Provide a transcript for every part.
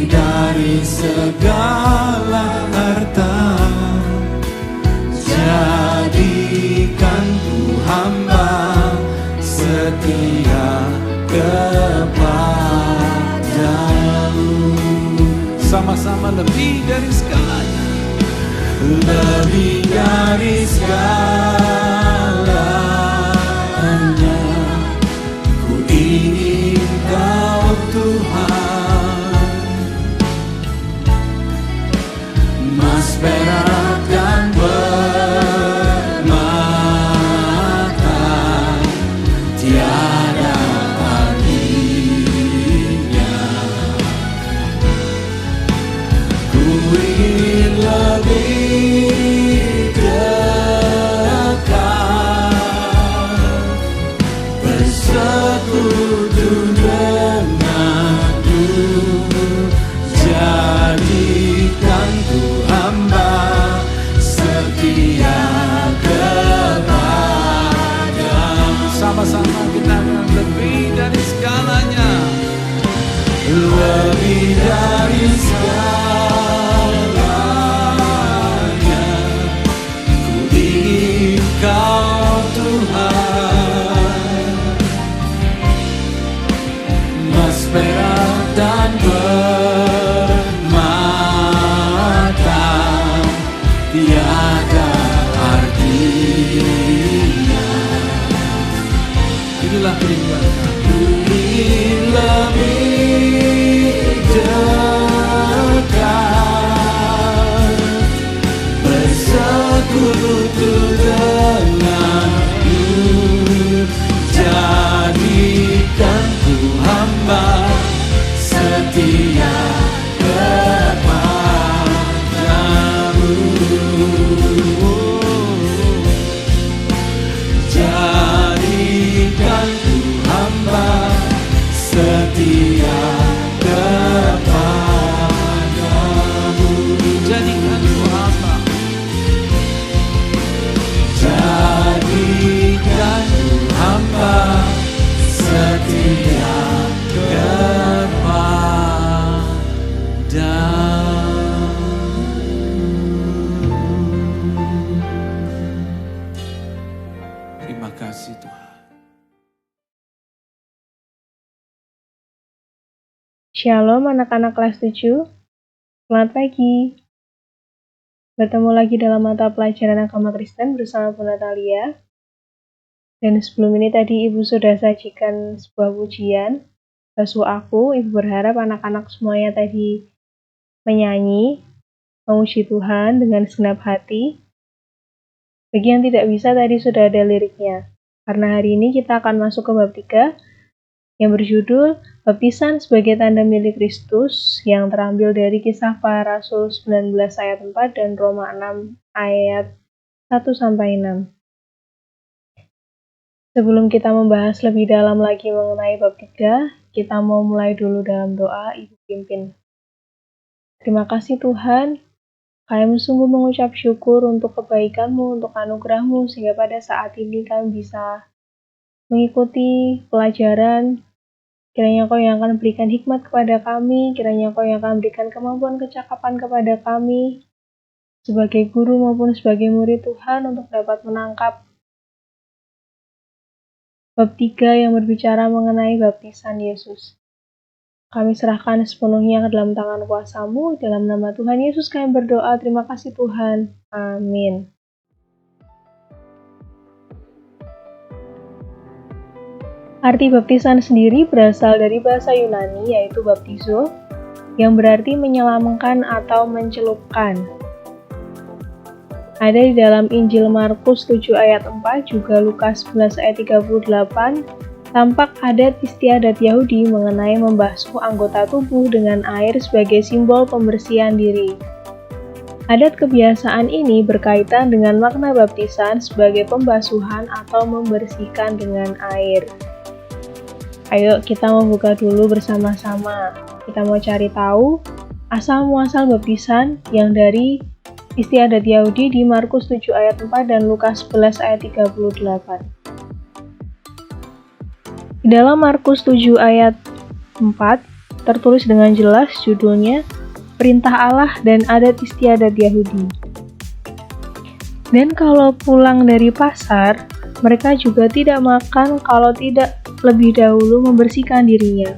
dari segala harta, jadikan ku hamba setia kepadamu. Sama-sama lebih dari segalanya, lebih dari segalanya, ku ingin Kau Tuhan, emas perak dan permata tiada artinya. Ku ingin lebih dekat, bersekutu denganmu, jadikan ku hamba setia kepadamu. Sama-sama kita lebih dari segalanya, lebih dari segalanya, ku ingin Kau Tuhan, emas perak dan permata tiada artinya. Inilah kerinduan kami, ingin lebih dekat, bersekutu denganmu, jadikan ku hamba setia kepadamu, jadikan ku hamba setia kepadamu, jadikan ku hamba, jadikan ku hamba setia kepadamu. Terima kasih Tuhan. Shalom anak-anak kelas 7. Selamat pagi. Bertemu lagi dalam mata pelajaran agama Kristen bersama Bu Natalia. Dan sebelum ini tadi Ibu sudah sajikan sebuah pujian, Basuh Aku. Ibu berharap anak-anak semuanya tadi menyanyi, memuji Tuhan dengan segenap hati. Bagi yang tidak bisa tadi sudah ada liriknya. Karena hari ini kita akan masuk ke bab 3 yang berjudul Baptisan sebagai tanda milik Kristus, yang terambil dari Kisah Para Rasul 19 ayat 4 dan Roma 6 ayat 1-6. Sebelum kita membahas lebih dalam lagi mengenai bab 3, kita mau mulai dulu dalam doa. Ibu pimpin. Terima kasih Tuhan, kami sungguh mengucap syukur untuk kebaikan-Mu, untuk anugerah-Mu, sehingga pada saat ini kami bisa mengikuti pelajaran. Kiranya Kau yang akan berikan hikmat kepada kami, kiranya Kau yang akan berikan kemampuan kecakapan kepada kami, sebagai guru maupun sebagai murid Tuhan, untuk dapat menangkap bab 3 yang berbicara mengenai baptisan Yesus. Kami serahkan sepenuhnya ke dalam tangan kuasa-Mu, dalam nama Tuhan Yesus kami berdoa, terima kasih Tuhan. Amin. Arti baptisan sendiri berasal dari bahasa Yunani, yaitu baptizo, yang berarti menyelamatkan atau mencelupkan. Ada di dalam Injil Markus 7 ayat 4, juga Lukas 11 ayat 38, tampak adat istiadat Yahudi mengenai membasuh anggota tubuh dengan air sebagai simbol pembersihan diri. Adat kebiasaan ini berkaitan dengan makna baptisan sebagai pembasuhan atau membersihkan dengan air. Ayo kita membuka dulu bersama-sama. Kita mau cari tahu asal-muasal baptisan yang dari istiadat Yahudi di Markus 7 ayat 4 dan Lukas 11 ayat 38. Di dalam Markus 7 ayat 4 tertulis dengan jelas judulnya Perintah Allah dan Adat Istiadat Yahudi. Dan kalau pulang dari pasar, mereka juga tidak makan kalau tidak lebih dahulu membersihkan dirinya.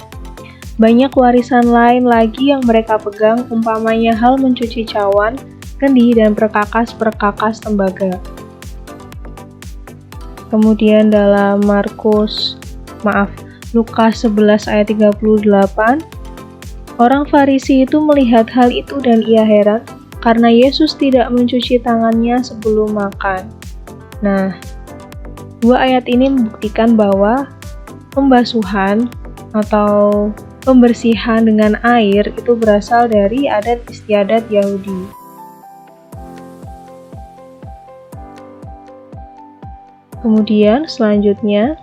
Banyak warisan lain lagi yang mereka pegang, umpamanya hal mencuci cawan, kendi, dan perkakas-perkakas tembaga. Kemudian dalam Lukas 11 ayat 38, orang Farisi itu melihat hal itu dan ia heran karena Yesus tidak mencuci tangannya sebelum makan. Nah, dua ayat ini membuktikan bahwa pembasuhan atau pembersihan dengan air itu berasal dari adat istiadat Yahudi. Kemudian selanjutnya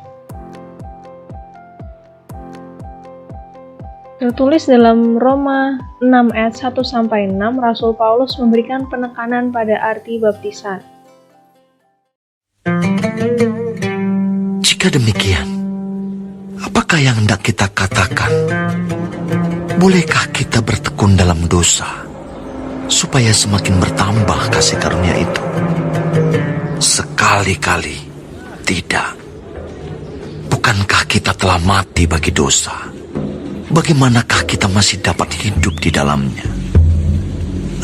tertulis dalam Roma 6 ayat 1-6, Rasul Paulus memberikan penekanan pada arti baptisan. Jika demikian, apakah yang hendak kita katakan? Bolehkah kita bertekun dalam dosa, supaya semakin bertambah kasih karunia itu? Sekali-kali tidak. Bukankah kita telah mati bagi dosa? Bagaimanakah kita masih dapat hidup di dalamnya?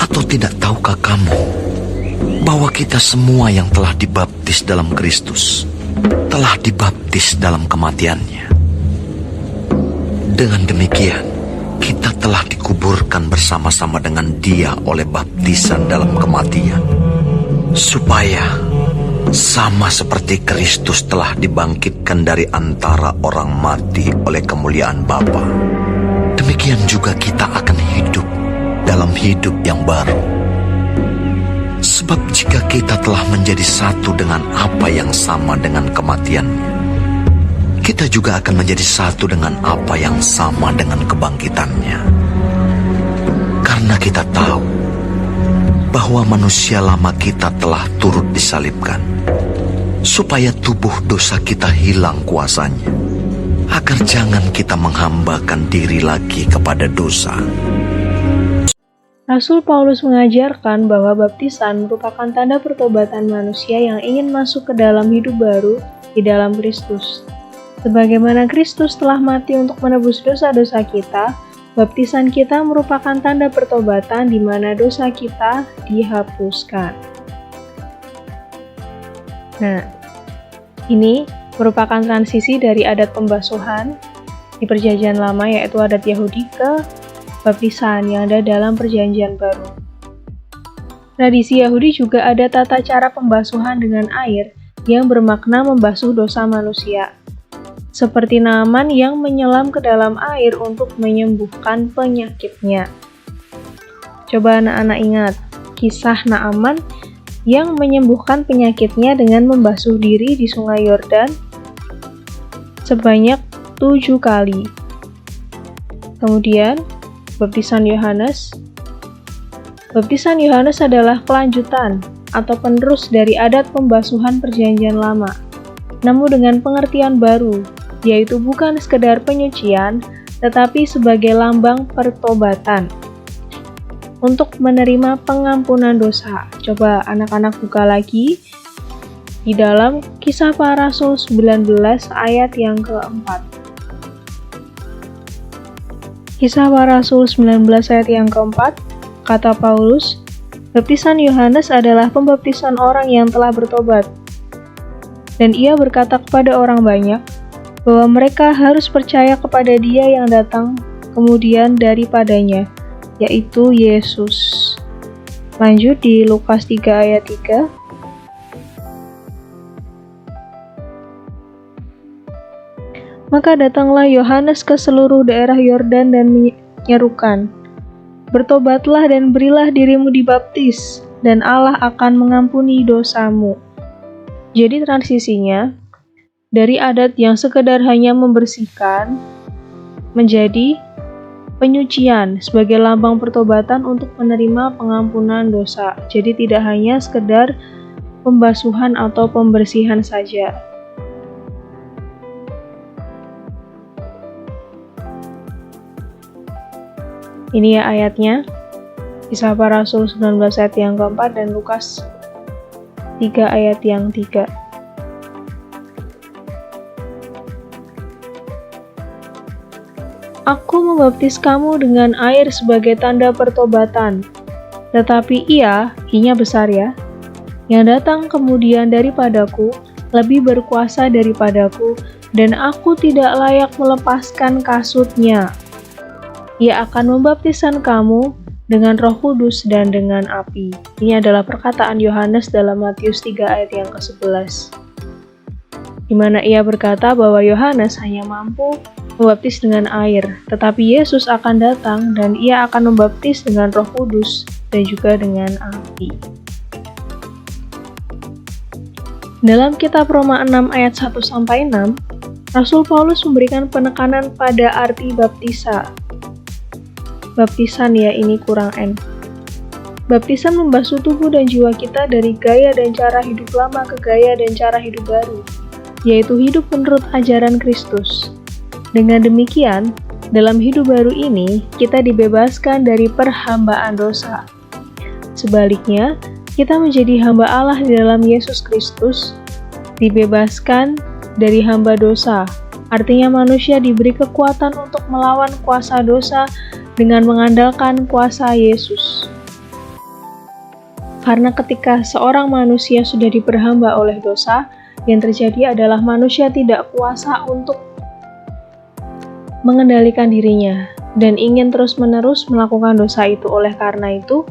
Atau tidak tahukah kamu bahwa kita semua yang telah dibaptis dalam Kristus telah dibaptis dalam kematiannya? Dengan demikian, kita telah dikuburkan bersama-sama dengan Dia oleh baptisan dalam kematian, supaya sama seperti Kristus telah dibangkitkan dari antara orang mati oleh kemuliaan Bapa, demikian juga kita akan hidup dalam hidup yang baru. Sebab jika kita telah menjadi satu dengan apa yang sama dengan kematiannya, kita juga akan menjadi satu dengan apa yang sama dengan kebangkitannya. Karena kita tahu bahwa manusia lama kita telah turut disalibkan, supaya tubuh dosa kita hilang kuasanya, agar jangan kita menghambakan diri lagi kepada dosa. Rasul Paulus mengajarkan bahwa baptisan merupakan tanda pertobatan manusia yang ingin masuk ke dalam hidup baru di dalam Kristus. Sebagaimana Kristus telah mati untuk menebus dosa-dosa kita, baptisan kita merupakan tanda pertobatan di mana dosa kita dihapuskan. Nah, ini merupakan transisi dari adat pembasuhan di Perjanjian Lama, yaitu adat Yahudi, ke baptisan yang ada dalam Perjanjian Baru. Tradisi Yahudi juga ada tata cara pembasuhan dengan air yang bermakna membasuh dosa manusia, seperti Naaman yang menyelam ke dalam air untuk menyembuhkan penyakitnya. Coba anak-anak ingat kisah Naaman yang menyembuhkan penyakitnya dengan membasuh diri di Sungai Yordan sebanyak 7 kali. Kemudian, baptisan Yohanes. Baptisan Yohanes adalah kelanjutan atau penerus dari adat pembasuhan Perjanjian Lama, namun dengan pengertian baru, yaitu bukan sekedar penyucian, tetapi sebagai lambang pertobatan untuk menerima pengampunan dosa. Coba anak-anak buka lagi di dalam Kisah Para Rasul 19 ayat yang keempat. Kisah Para Rasul 19 ayat yang keempat, kata Paulus, baptisan Yohanes adalah pembaptisan orang yang telah bertobat. Dan ia berkata kepada orang banyak bahwa mereka harus percaya kepada Dia yang datang kemudian daripadanya, yaitu Yesus. Lanjut di Lukas 3 ayat 3. Maka datanglah Yohanes ke seluruh daerah Yordan dan menyerukan, "Bertobatlah dan berilah dirimu dibaptis, dan Allah akan mengampuni dosamu." Jadi transisinya dari adat yang sekedar hanya membersihkan menjadi penyucian sebagai lambang pertobatan untuk menerima pengampunan dosa. Jadi tidak hanya sekedar pembasuhan atau pembersihan saja. Ini ya ayatnya, Kisah Para Rasul 19 ayat yang keempat dan Lukas 3 ayat yang 3. Aku membaptis kamu dengan air sebagai tanda pertobatan, tetapi ia-nya besar ya, yang datang kemudian daripadaku, lebih berkuasa daripadaku, dan aku tidak layak melepaskan kasutnya. Ia akan membaptiskan kamu dengan Roh Kudus dan dengan api. Ini adalah perkataan Yohanes dalam Matius 3 ayat yang ke-11. Di mana ia berkata bahwa Yohanes hanya mampu membaptis dengan air, tetapi Yesus akan datang dan ia akan membaptis dengan Roh Kudus dan juga dengan api. Dalam kitab Roma 6 ayat 1-6, Rasul Paulus memberikan penekanan pada arti baptisa. Baptisan ya, ini kurang N. Baptisan membasuh tubuh dan jiwa kita dari gaya dan cara hidup lama ke gaya dan cara hidup baru, yaitu hidup menurut ajaran Kristus. Dengan demikian, dalam hidup baru ini, kita dibebaskan dari perhambaan dosa. Sebaliknya, kita menjadi hamba Allah di dalam Yesus Kristus, dibebaskan dari hamba dosa. Artinya manusia diberi kekuatan untuk melawan kuasa dosa dengan mengandalkan kuasa Yesus. Karena ketika seorang manusia sudah diperhamba oleh dosa, yang terjadi adalah manusia tidak kuasa untuk mengendalikan dirinya dan ingin terus-menerus melakukan dosa itu. Oleh karena itu,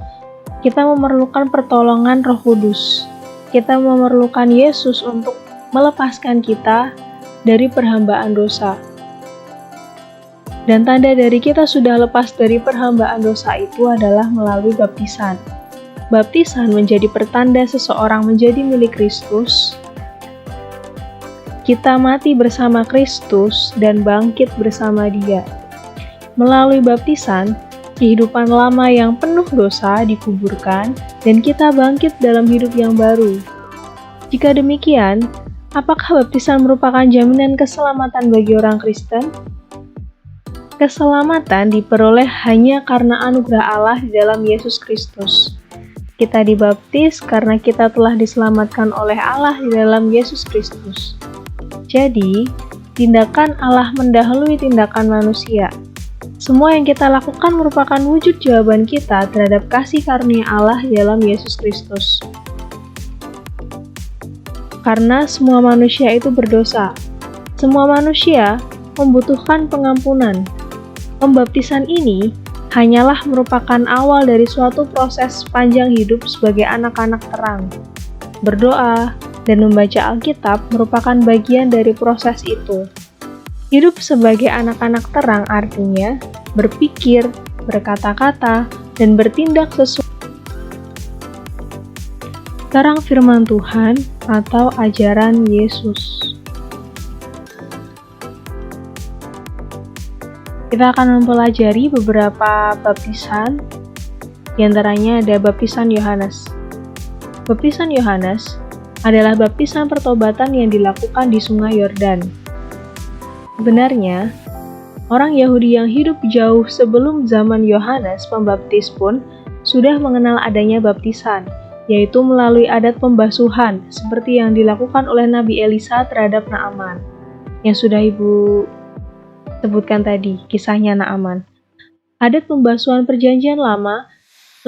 kita memerlukan pertolongan Roh Kudus. Kita memerlukan Yesus untuk melepaskan kita dari perhambaan dosa. Dan tanda dari kita sudah lepas dari perhambaan dosa itu adalah melalui baptisan. Baptisan menjadi pertanda seseorang menjadi milik Kristus. Kita mati bersama Kristus dan bangkit bersama Dia. Melalui baptisan, kehidupan lama yang penuh dosa dikuburkan dan kita bangkit dalam hidup yang baru. Jika demikian, apakah baptisan merupakan jaminan keselamatan bagi orang Kristen? Keselamatan diperoleh hanya karena anugerah Allah di dalam Yesus Kristus. Kita dibaptis karena kita telah diselamatkan oleh Allah di dalam Yesus Kristus. Jadi, tindakan Allah mendahului tindakan manusia. Semua yang kita lakukan merupakan wujud jawaban kita terhadap kasih karunia Allah di dalam Yesus Kristus. Karena semua manusia itu berdosa. Semua manusia membutuhkan pengampunan. Pembaptisan ini hanyalah merupakan awal dari suatu proses panjang hidup sebagai anak-anak terang. Berdoa dan membaca Alkitab merupakan bagian dari proses itu. Hidup sebagai anak-anak terang artinya berpikir, berkata-kata, dan bertindak sesuai terang firman Tuhan atau ajaran Yesus. Kita akan mempelajari beberapa baptisan, di antaranya ada baptisan Yohanes. Baptisan Yohanes adalah baptisan pertobatan yang dilakukan di Sungai Yordan. Sebenarnya, orang Yahudi yang hidup jauh sebelum zaman Yohanes Pembaptis pun sudah mengenal adanya baptisan, yaitu melalui adat pembasuhan seperti yang dilakukan oleh Nabi Elisa terhadap Naaman, yang sudah Ibu sebutkan tadi, kisahnya Naaman. Adat pembasuhan perjanjian lama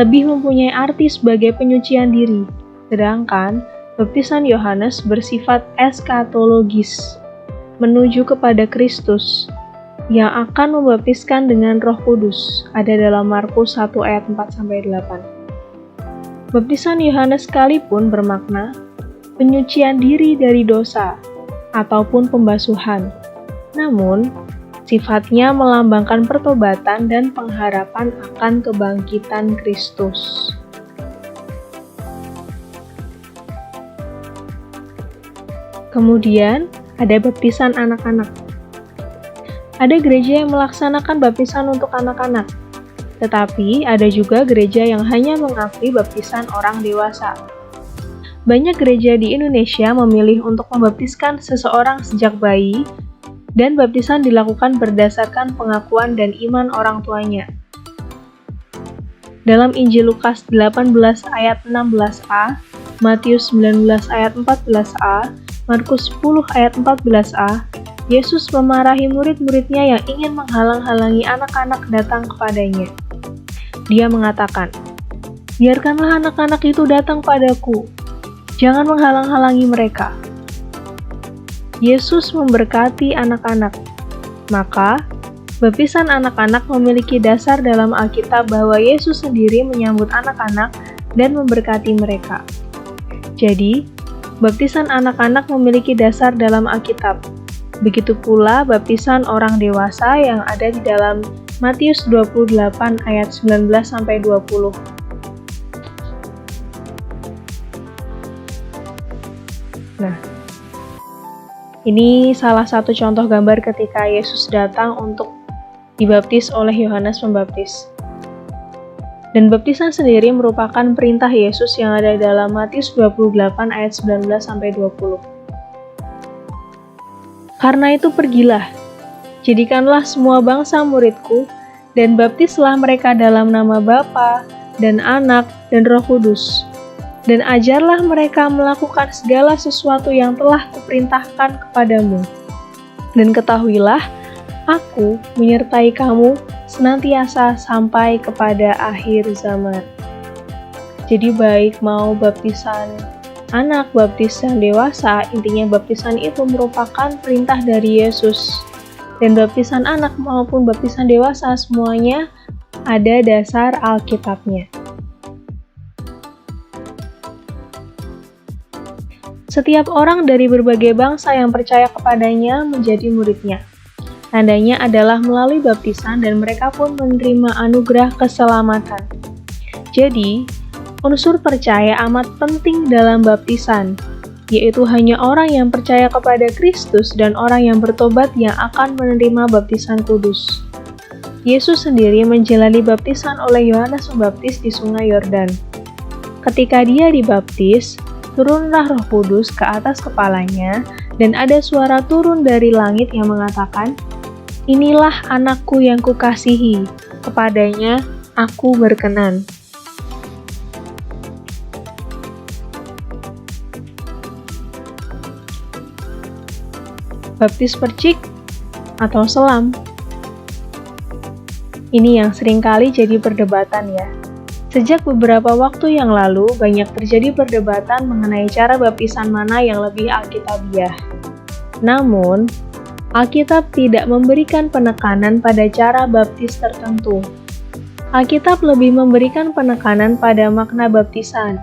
lebih mempunyai arti sebagai penyucian diri, sedangkan baptisan Yohanes bersifat eskatologis, menuju kepada Kristus, yang akan membaptiskan dengan Roh Kudus, ada dalam Markus 1 ayat 4-8. Baptisan Yohanes sekalipun bermakna penyucian diri dari dosa, ataupun pembasuhan. Namun, sifatnya melambangkan pertobatan dan pengharapan akan kebangkitan Kristus. Kemudian, ada baptisan anak-anak. Ada gereja yang melaksanakan baptisan untuk anak-anak, tetapi ada juga gereja yang hanya mengakui baptisan orang dewasa. Banyak gereja di Indonesia memilih untuk membaptiskan seseorang sejak bayi, dan baptisan dilakukan berdasarkan pengakuan dan iman orang tuanya. dalam Injil Lukas 18 ayat 16a, Matius 19 ayat 14a, Markus 10 ayat 14a, Yesus memarahi murid-muridnya yang ingin menghalang-halangi anak-anak datang kepadanya. Dia mengatakan, "Biarkanlah anak-anak itu datang padaku, jangan menghalang-halangi mereka." Yesus memberkati anak-anak. Maka, baptisan anak-anak memiliki dasar dalam Alkitab bahwa Yesus sendiri menyambut anak-anak dan memberkati mereka. Jadi, baptisan anak-anak memiliki dasar dalam Alkitab. Begitu pula baptisan orang dewasa yang ada di dalam Matius 28 ayat 19-20. Nah, ini salah satu contoh gambar ketika Yesus datang untuk dibaptis oleh Yohanes Pembaptis. Dan baptisan sendiri merupakan perintah Yesus yang ada dalam Matius 28 ayat 19-20. Karena itu pergilah, jadikanlah semua bangsa muridku, dan baptislah mereka dalam nama Bapa dan Anak dan Roh Kudus. Dan ajarlah mereka melakukan segala sesuatu yang telah kuperintahkan kepadamu. Dan ketahuilah, aku menyertai kamu senantiasa sampai kepada akhir zaman. Jadi baik mau baptisan anak, baptisan dewasa, intinya baptisan itu merupakan perintah dari Yesus. Dan baptisan anak maupun baptisan dewasa semuanya ada dasar Alkitabnya. Setiap orang dari berbagai bangsa yang percaya kepadanya menjadi muridnya. Tandanya adalah melalui baptisan dan mereka pun menerima anugerah keselamatan. Jadi, unsur percaya amat penting dalam baptisan, yaitu hanya orang yang percaya kepada Kristus dan orang yang bertobat yang akan menerima baptisan kudus. Yesus sendiri menjalani baptisan oleh Yohanes Pembaptis di Sungai Yordan. Ketika dia dibaptis, turunlah Roh Kudus ke atas kepalanya, dan ada suara turun dari langit yang mengatakan, "Inilah anakku yang kukasihi, kepadanya aku berkenan." Baptis percik atau selam? Ini yang seringkali jadi perdebatan ya. Sejak beberapa waktu yang lalu, banyak terjadi perdebatan mengenai cara baptisan mana yang lebih alkitabiah. Namun, Alkitab tidak memberikan penekanan pada cara baptis tertentu. Alkitab lebih memberikan penekanan pada makna baptisan.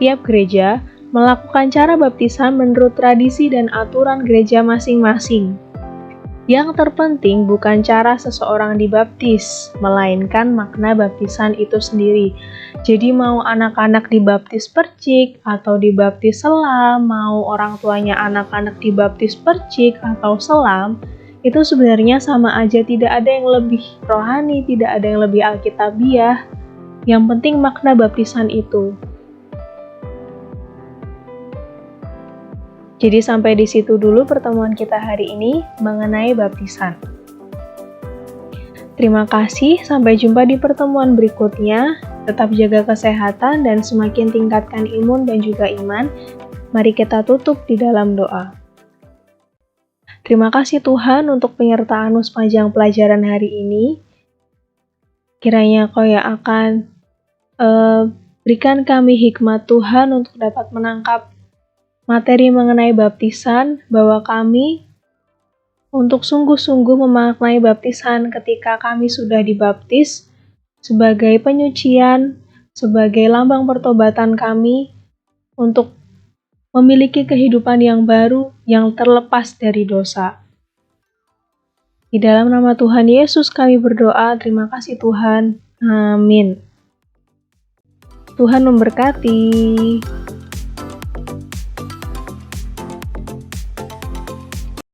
Tiap gereja melakukan cara baptisan menurut tradisi dan aturan gereja masing-masing. Yang terpenting bukan cara seseorang dibaptis, melainkan makna baptisan itu sendiri. Jadi mau anak-anak dibaptis percik atau dibaptis selam, mau orang tuanya anak-anak dibaptis percik atau selam, itu sebenarnya sama aja, tidak ada yang lebih rohani, tidak ada yang lebih alkitabiah. Yang penting makna baptisan itu. Jadi sampai di situ dulu pertemuan kita hari ini mengenai baptisan. Terima kasih, sampai jumpa di pertemuan berikutnya. Tetap jaga kesehatan dan semakin tingkatkan imun dan juga iman. Mari kita tutup di dalam doa. Terima kasih Tuhan untuk penyertaan-Mu sepanjang pelajaran hari ini. Kiranya Kau yang akan berikan kami hikmat Tuhan untuk dapat menangkap materi mengenai baptisan, bahwa kami untuk sungguh-sungguh memaknai baptisan ketika kami sudah dibaptis sebagai penyucian, sebagai lambang pertobatan kami untuk memiliki kehidupan yang baru yang terlepas dari dosa. Di dalam nama Tuhan Yesus kami berdoa, terima kasih Tuhan. Amin. Tuhan memberkati.